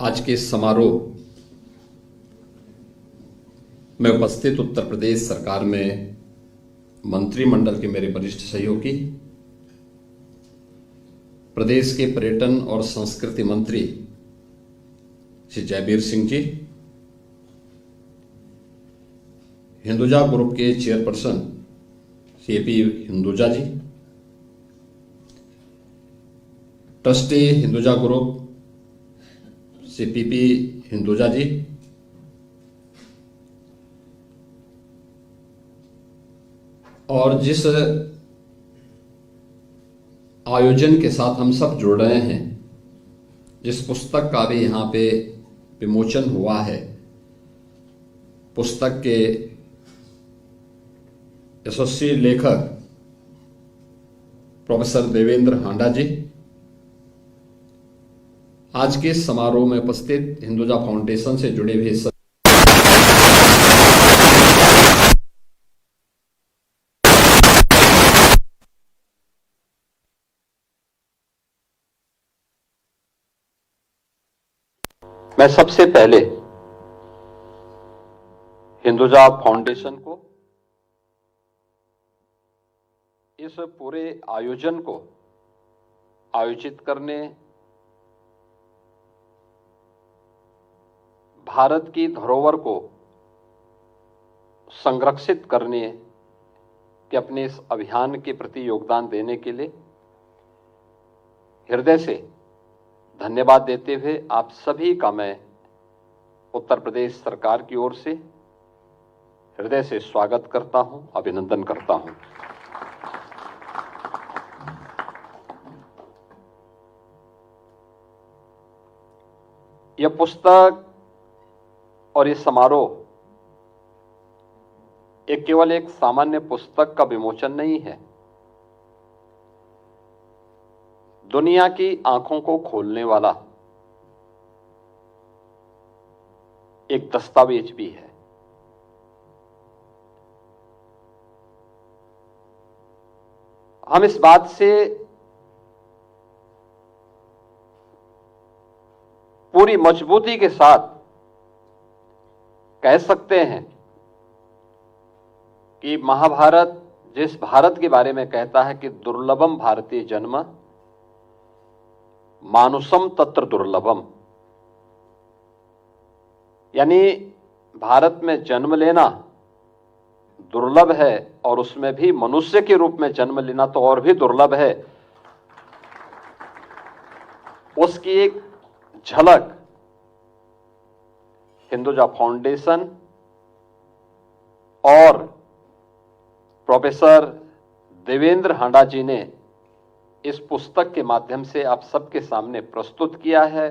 आज के इस समारोह में उपस्थित उत्तर प्रदेश सरकार में मंत्रिमंडल के मेरे वरिष्ठ सहयोगी, प्रदेश के पर्यटन और संस्कृति मंत्री श्री जयवीर सिंह जी, हिंदुजा ग्रुप के chairperson Shri AP. Hinduja ji, trustee Hinduja group Shri PP. Hinduja ji, और जिस आयोजन के साथ हम सब जुड़ रहे हैं, जिस पुस्तक का भी यहाँ पे विमोचन हुआ है, पुस्तक के यशस्वी लेखक प्रोफेसर देवेंद्र हांडा जी, आज के समारोह में उपस्थित हिंदुजा फाउंडेशन से जुड़े हुए मैं सबसे पहले हिंदुजा फाउंडेशन को, इस पूरे आयोजन को आयोजित करने, भारत की धरोहर को संरक्षित करने के अपने इस अभियान के प्रति योगदान देने के लिए हृदय से धन्यवाद देते हुए आप सभी का मैं उत्तर प्रदेश सरकार की ओर से हृदय से स्वागत करता हूं, अभिनंदन करता हूं। यह पुस्तक और ये समारोह केवल एक सामान्य पुस्तक का विमोचन नहीं है, दुनिया की आंखों को खोलने वाला एक दस्तावेज भी है। हम इस बात से पूरी मजबूती के साथ कह सकते हैं कि महाभारत जिस भारत के बारे में कहता है कि दुर्लभम भारतीय जन्म मानुषम तत्र दुर्लभम, यानी भारत में जन्म लेना दुर्लभ है और उसमें भी मनुष्य के रूप में जन्म लेना तो और भी दुर्लभ है। उसकी एक झलक हिंदुजा फाउंडेशन और प्रोफेसर देवेंद्र हांडा जी ने इस पुस्तक के माध्यम से आप सबके सामने प्रस्तुत किया है,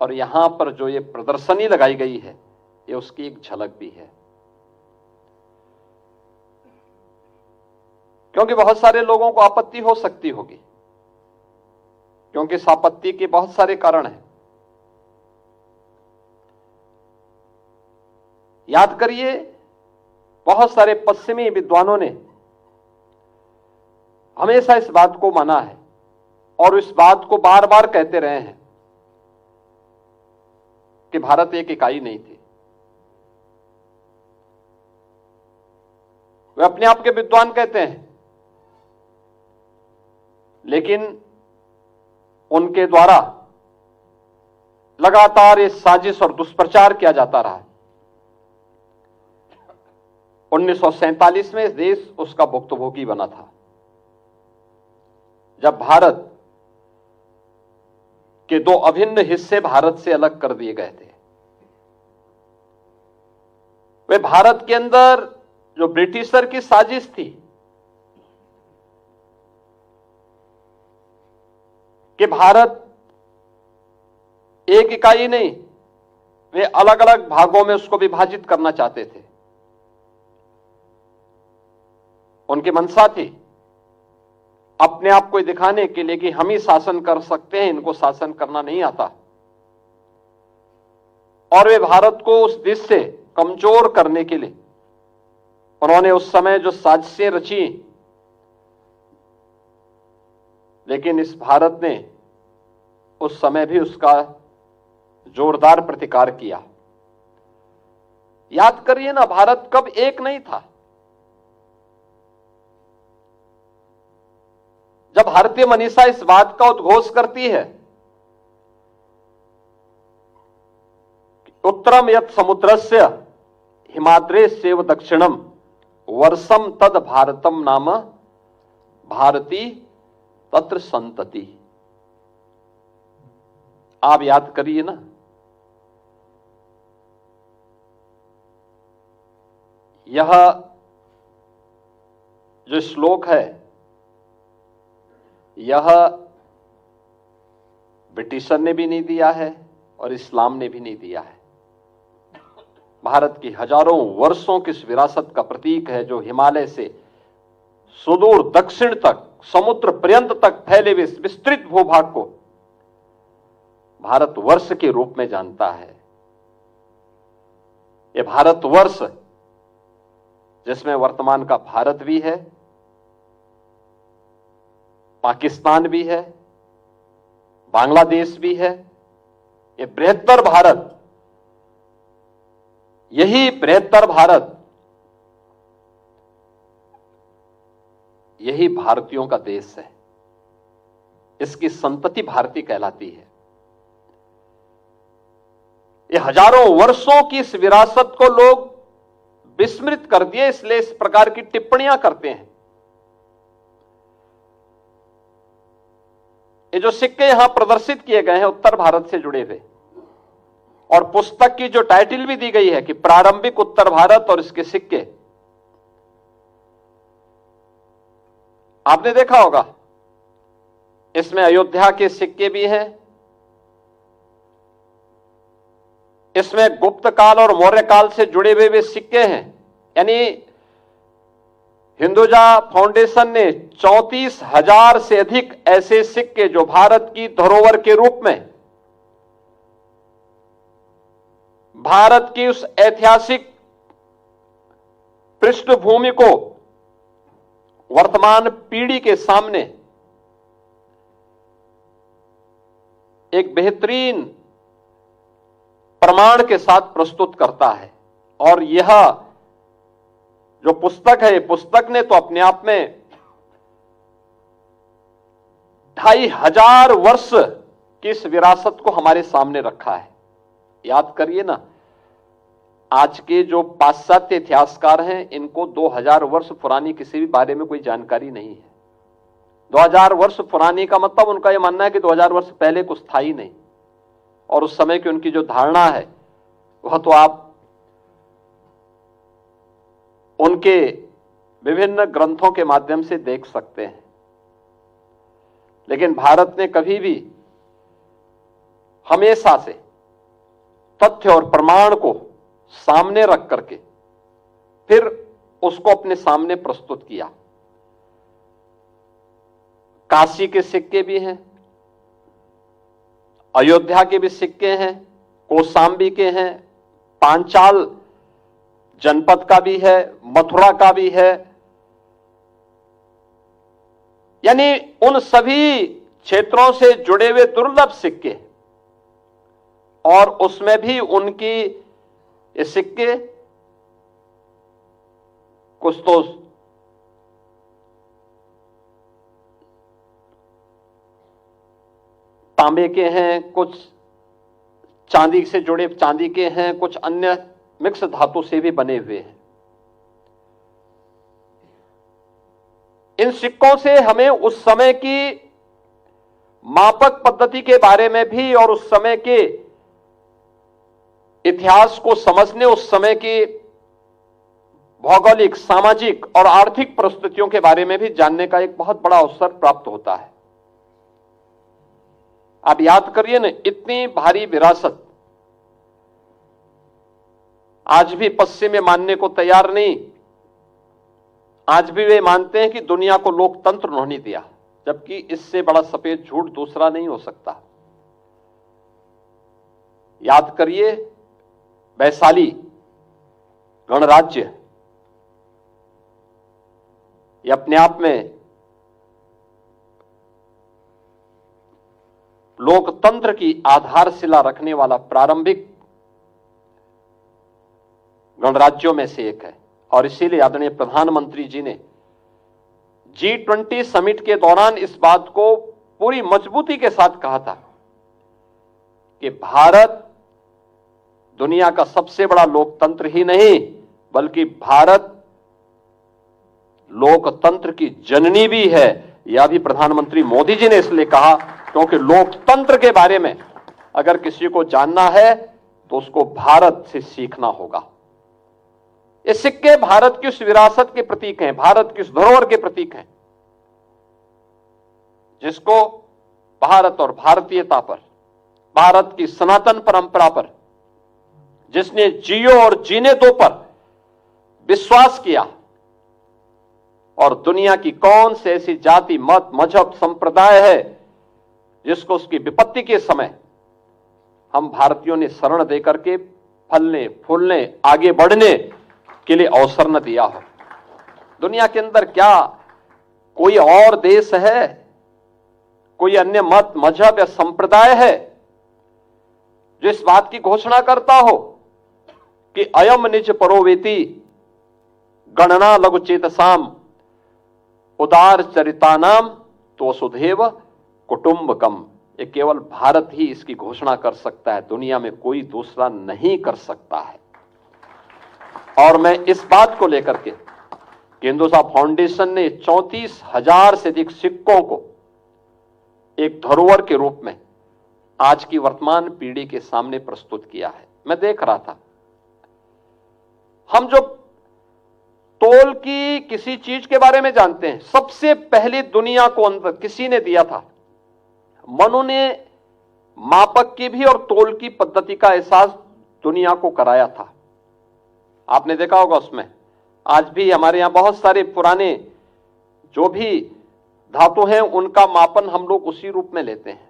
और यहां पर जो ये प्रदर्शनी लगाई गई है ये उसकी एक झलक भी है। क्योंकि बहुत सारे लोगों को आपत्ति हो सकती होगी, क्योंकि इस आपत्ति के बहुत सारे कारण हैं। याद करिए, बहुत सारे पश्चिमी विद्वानों ने हमेशा इस बात को माना है और इस बात को बार बार कहते रहे हैं कि भारत एक इकाई नहीं थी। वे अपने आप के विद्वान कहते हैं, लेकिन उनके द्वारा लगातार ये साजिश और दुष्प्रचार किया जाता रहा है। 1947 में देश उसका भुक्तभोगी बना था, जब भारत के दो अभिन्न हिस्से भारत से अलग कर दिए गए थे। वे भारत के अंदर जो ब्रिटिशर की साजिश थी कि भारत एक इकाई नहीं, वे अलग अलग भागों में उसको विभाजित करना चाहते थे। उनकी मंशा थी अपने आप को दिखाने के लिए कि हम ही शासन कर सकते हैं, इनको शासन करना नहीं आता, और वे भारत को उस दिश से कमजोर करने के लिए उन्होंने उस समय जो साजिशें रची, लेकिन इस भारत ने उस समय भी उसका जोरदार प्रतिकार किया। याद करिए ना, भारत कब एक नहीं था। जब भारतीय मनीषा इस बात का उद्घोष करती है, उत्तरम यत् समुद्रस्य हिमाद्रेस्यैव दक्षिणम वर्षम तद भारतम नाम भारती तत्र संतति। आप याद करिए ना, यह जो श्लोक है, यह ब्रिटिशर ने भी नहीं दिया है और इस्लाम ने भी नहीं दिया है। भारत की हजारों वर्षों की इस विरासत का प्रतीक है, जो हिमालय से सुदूर दक्षिण तक, समुद्र पर्यंत तक फैले हुए विस्तृत भूभाग को भारतवर्ष के रूप में जानता है। यह भारतवर्ष, जिसमें वर्तमान का भारत भी है, पाकिस्तान भी है, बांग्लादेश भी है, ये बृहत्तर भारत, यही बृहत्तर भारत, यही भारतीयों का देश है। इसकी संतति भारतीय कहलाती है। ये हजारों वर्षों की इस विरासत को लोग विस्मृत कर दिए, इसलिए इस प्रकार की टिप्पणियां करते हैं। ये जो सिक्के यहां प्रदर्शित किए गए हैं उत्तर भारत से जुड़े हुए, और पुस्तक की जो टाइटल भी दी गई है कि प्रारंभिक उत्तर भारत और इसके सिक्के, आपने देखा होगा इसमें अयोध्या के सिक्के भी हैं, इसमें गुप्त काल और मौर्य काल से जुड़े हुए भी सिक्के हैं। यानी हिंदुजा फाउंडेशन ने 34,000 से अधिक ऐसे सिक्के जो भारत की धरोहर के रूप में, भारत की उस ऐतिहासिक पृष्ठभूमि को वर्तमान पीढ़ी के सामने एक बेहतरीन प्रमाण के साथ प्रस्तुत करता है। और यह जो पुस्तक है, पुस्तक ने तो अपने आप में 2500 वर्ष की इस विरासत को हमारे सामने रखा है। याद करिए ना, आज के जो पाश्चात्य इतिहासकार हैं, इनको 2000 वर्ष पुरानी किसी भी बारे में कोई जानकारी नहीं है। 2000 वर्ष पुरानी का मतलब उनका यह मानना है कि 2000 वर्ष पहले कुछ था ही नहीं, और उस समय की उनकी जो धारणा है वह तो आप उनके विभिन्न ग्रंथों के माध्यम से देख सकते हैं। लेकिन भारत ने कभी भी हमेशा से तथ्य और प्रमाण को सामने रख करके फिर उसको अपने सामने प्रस्तुत किया। काशी के सिक्के भी हैं, अयोध्या के भी सिक्के हैं, कौशांबी के हैं, पांचाल जनपद का भी है, मथुरा का भी है। यानी उन सभी क्षेत्रों से जुड़े हुए दुर्लभ सिक्के, और उसमें भी उनकी ये सिक्के कुछ तो तांबे के हैं, कुछ चांदी से जुड़े चांदी के हैं, कुछ अन्य मिक्स धातु से भी बने हुए हैं। इन सिक्कों से हमें उस समय की मापक पद्धति के बारे में भी और उस समय के इतिहास को समझने, उस समय की भौगोलिक, सामाजिक और आर्थिक परिस्थितियों के बारे में भी जानने का एक बहुत बड़ा अवसर प्राप्त होता है। आप याद करिए ना, इतनी भारी विरासत आज भी पश्चिम में मानने को तैयार नहीं। आज भी वे मानते हैं कि दुनिया को लोकतंत्र उन्होंने दिया, जबकि इससे बड़ा सफेद झूठ दूसरा नहीं हो सकता। याद करिए, वैशाली गणराज्य, ये अपने आप में लोकतंत्र की आधारशिला रखने वाला प्रारंभिक गणराज्यों में से एक है। और इसीलिए आदरणीय प्रधानमंत्री जी ने G20 समिट के दौरान इस बात को पूरी मजबूती के साथ कहा था कि भारत दुनिया का सबसे बड़ा लोकतंत्र ही नहीं, बल्कि भारत लोकतंत्र की जननी भी है। यह भी प्रधानमंत्री मोदी जी ने इसलिए कहा क्योंकि लोकतंत्र के बारे में अगर किसी को जानना है तो उसको भारत से सीखना होगा। ये सिक्के भारत की उस विरासत के प्रतीक हैं, भारत की उस धरोहर के प्रतीक हैं जिसको भारत और भारतीयता पर, भारत की सनातन परंपरा पर जिसने जियो और जीने दो पर विश्वास किया, और दुनिया की कौन से ऐसी जाति, मत, मजहब, संप्रदाय है जिसको उसकी विपत्ति के समय हम भारतीयों ने शरण देकर के फलने फूलने आगे बढ़ने के लिए अवसर न दिया हो। दुनिया के अंदर क्या कोई और देश है, कोई अन्य मत, मजहब या संप्रदाय है जो इस बात की घोषणा करता हो कि अयम निज परोवेति गणना लघु चेतसाम उदार चरितानाम तो वसुधैव कुटुंबकम। ये केवल भारत ही इसकी घोषणा कर सकता है, दुनिया में कोई दूसरा नहीं कर सकता है। और मैं इस बात को लेकर के हिंदुस्तान फाउंडेशन ने 34,000 से अधिक सिक्कों को एक धरोहर के रूप में आज की वर्तमान पीढ़ी के सामने प्रस्तुत किया है। मैं देख रहा था, हम जो तोल की किसी चीज के बारे में जानते हैं, सबसे पहले दुनिया को अंदर किसी ने दिया था, मनु ने मापक की भी और तोल की पद्धति का एहसास दुनिया को कराया था। आपने देखा होगा उसमें आज भी हमारे यहां बहुत सारे पुराने जो भी धातु हैं उनका मापन हम लोग उसी रूप में लेते हैं।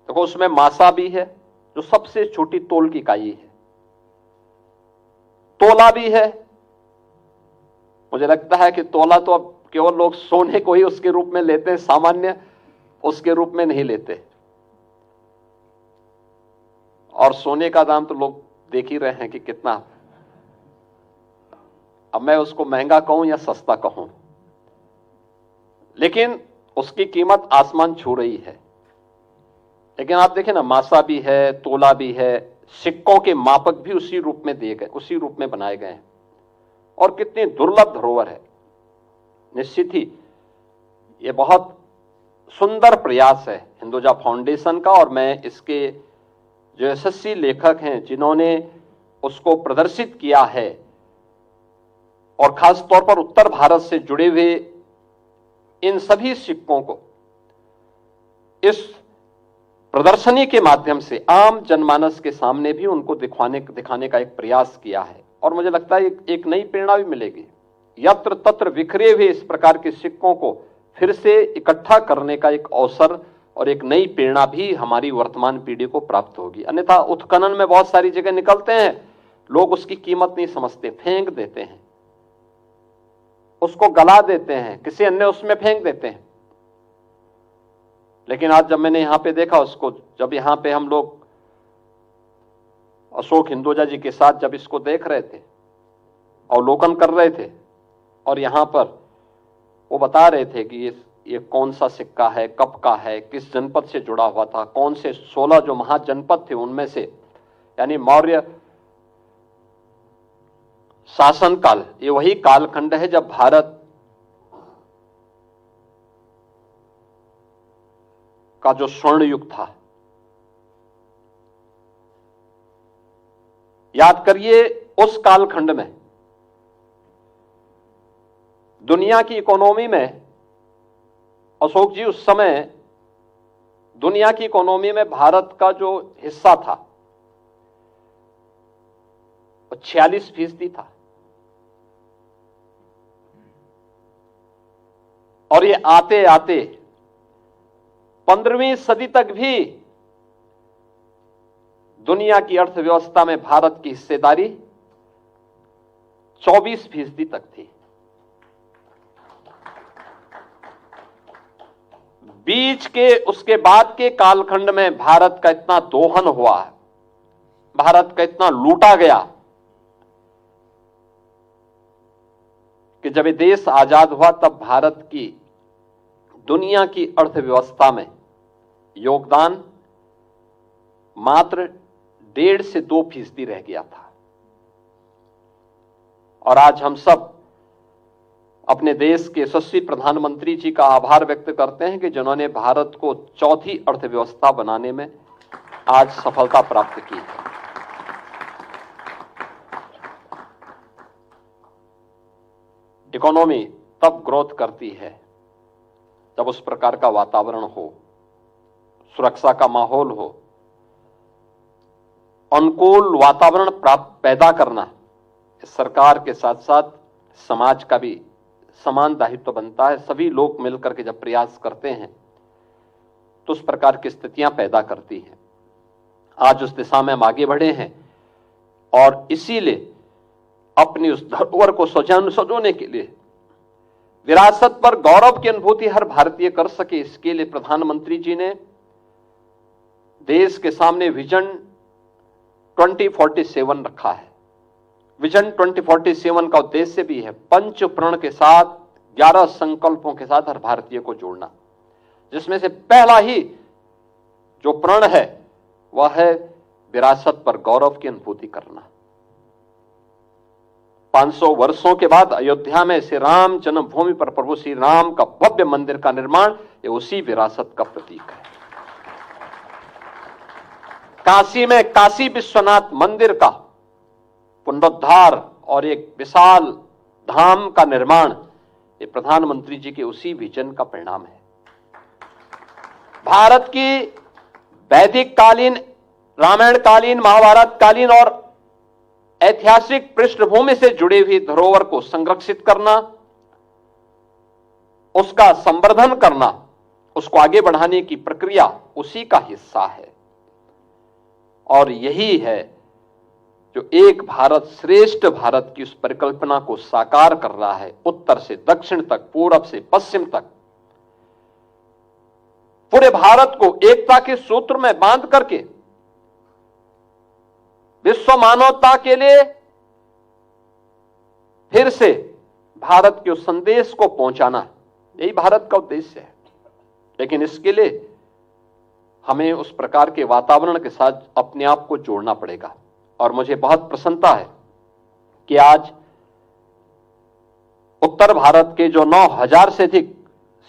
देखो उसमें मासा भी है जो सबसे छोटी तोल की इकाई है, तोला भी है। मुझे लगता है कि तोला तो अब केवल लोग सोने को ही उसके रूप में लेते हैं, सामान्य उसके रूप में नहीं लेते। और सोने का दाम तो लोग देख ही रहे हैं कि कितना, अब मैं उसको महंगा कहूं या सस्ता कहूं, लेकिन उसकी कीमत आसमान छू रही है। लेकिन आप देखें ना, मासा भी है, तोला भी है, सिक्कों के मापक भी उसी रूप में दिए गए, उसी रूप में बनाए गए हैं। और कितनी दुर्लभ धरोहर है। निश्चित ही ये बहुत सुंदर प्रयास है हिंदुजा फाउंडेशन का, और मैं इसके जो यशस्वी लेखक हैं जिन्होंने उसको प्रदर्शित किया है, और खास तौर पर उत्तर भारत से जुड़े हुए इन सभी सिक्कों को इस प्रदर्शनी के माध्यम से आम जनमानस के सामने भी उनको दिखाने का एक प्रयास किया है। और मुझे लगता है एक नई प्रेरणा भी मिलेगी। यत्र तत्र बिखरे हुए इस प्रकार के सिक्कों को फिर से इकट्ठा करने का एक अवसर और एक नई प्रेरणा भी हमारी वर्तमान पीढ़ी को प्राप्त होगी। अन्यथा उत्खनन में बहुत सारी जगह निकलते हैं, लोग उसकी कीमत नहीं समझते, फेंक देते हैं, उसको गला देते हैं, किसी अन्य उसमें फेंक देते हैं। लेकिन आज जब मैंने यहां पे देखा उसको, जब यहां पे हम लोग अशोक हिंदुजा जी के साथ जब इसको देख रहे थे, अवलोकन कर रहे थे, और यहां पर वो बता रहे थे कि ये कौन सा सिक्का है, कब का है, किस जनपद से जुड़ा हुआ था, कौन से 16 जो महाजनपद थे उनमें से, यानी मौर्य शासनकाल, ये वही कालखंड है जब भारत का जो स्वर्ण युग था। याद करिए, उस कालखंड में दुनिया की इकोनॉमी में, अशोक जी उस समय दुनिया की इकोनॉमी में भारत का जो हिस्सा था वो 46% था। और ये आते आते 15वीं सदी तक भी दुनिया की अर्थव्यवस्था में भारत की हिस्सेदारी 24% तक थी। बीच के उसके बाद के कालखंड में भारत का इतना दोहन हुआ है, भारत का इतना लूटा गया कि जब ये देश आजाद हुआ तब भारत की दुनिया की अर्थव्यवस्था में योगदान मात्र 1.5 से 2% रह गया था। और आज हम सब अपने देश के यशस्वी प्रधानमंत्री जी का आभार व्यक्त करते हैं कि जिन्होंने भारत को चौथी अर्थव्यवस्था बनाने में आज सफलता प्राप्त की है। इकोनॉमी तब ग्रोथ करती है जब उस प्रकार का वातावरण हो, सुरक्षा का माहौल हो, अनुकूल वातावरण पैदा करना सरकार के साथ साथ समाज का भी समान दायित्व बनता है। सभी लोग मिलकर के जब प्रयास करते हैं तो उस प्रकार की स्थितियां पैदा करती हैं। आज उस दिशा में हम आगे बढ़े हैं और इसीलिए अपनी उस धरोहर को सजोने के लिए, विरासत पर गौरव की अनुभूति हर भारतीय कर सके, इसके लिए प्रधानमंत्री जी ने देश के सामने विजन 2047 रखा है। विजन 2047 का उद्देश्य भी है पंच प्रण के साथ 11 संकल्पों के साथ हर भारतीय को जोड़ना, जिसमें से पहला ही जो प्रण है वह है विरासत पर गौरव की अनुभूति करना। 500 वर्षों के बाद अयोध्या में श्री राम जन्मभूमि पर प्रभु श्री राम का भव्य मंदिर का निर्माण, ये उसी विरासत का प्रतीक है। काशी में काशी विश्वनाथ मंदिर का पुनरुद्धार और एक विशाल धाम का निर्माण, ये प्रधानमंत्री जी के उसी विजन का परिणाम है। भारत की वैदिक कालीन, रामायण कालीन, महाभारत कालीन और ऐतिहासिक पृष्ठभूमि से जुड़ी हुई धरोहर को संरक्षित करना, उसका संवर्धन करना, उसको आगे बढ़ाने की प्रक्रिया उसी का हिस्सा है। और यही है जो एक भारत श्रेष्ठ भारत की उस परिकल्पना को साकार कर रहा है। उत्तर से दक्षिण तक, पूरब से पश्चिम तक पूरे भारत को एकता के सूत्र में बांध करके विश्व मानवता के लिए फिर से भारत के उस संदेश को पहुंचाना, यही भारत का उद्देश्य है। लेकिन इसके लिए हमें उस प्रकार के वातावरण के साथ अपने आप को जोड़ना पड़ेगा। और मुझे बहुत प्रसन्नता है कि आज उत्तर भारत के जो 9,000 से अधिक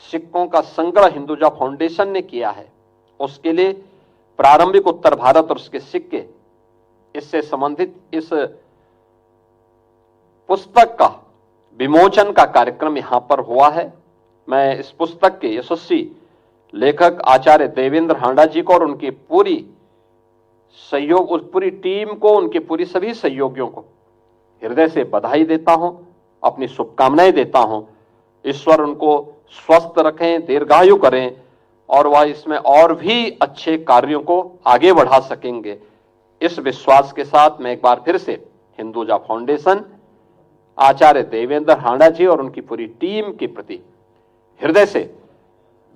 सिक्कों का संग्रह हिंदुजा फाउंडेशन ने किया है, उसके लिए प्रारंभिक उत्तर भारत और उसके सिक्के, इससे संबंधित इस पुस्तक का विमोचन का कार्यक्रम यहां पर हुआ है। मैं इस पुस्तक के यशस्वी लेखक आचार्य देवेंद्र हांडा जी को और उनकी पूरी सहयोग, उस पूरी टीम को, उनके पूरी सभी सहयोगियों को हृदय से बधाई देता हूं, अपनी शुभकामनाएं देता हूं। ईश्वर उनको स्वस्थ रखें, दीर्घायु करें और वह इसमें और भी अच्छे कार्यों को आगे बढ़ा सकेंगे। इस विश्वास के साथ मैं एक बार फिर से हिंदुजा फाउंडेशन, आचार्य देवेंद्र हांडा जी और उनकी पूरी टीम के प्रति हृदय से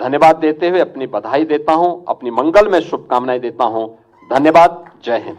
धन्यवाद देते हुए अपनी बधाई देता हूं, अपनी मंगलमय शुभकामनाएं देता हूं। धन्यवाद। जय हिंद।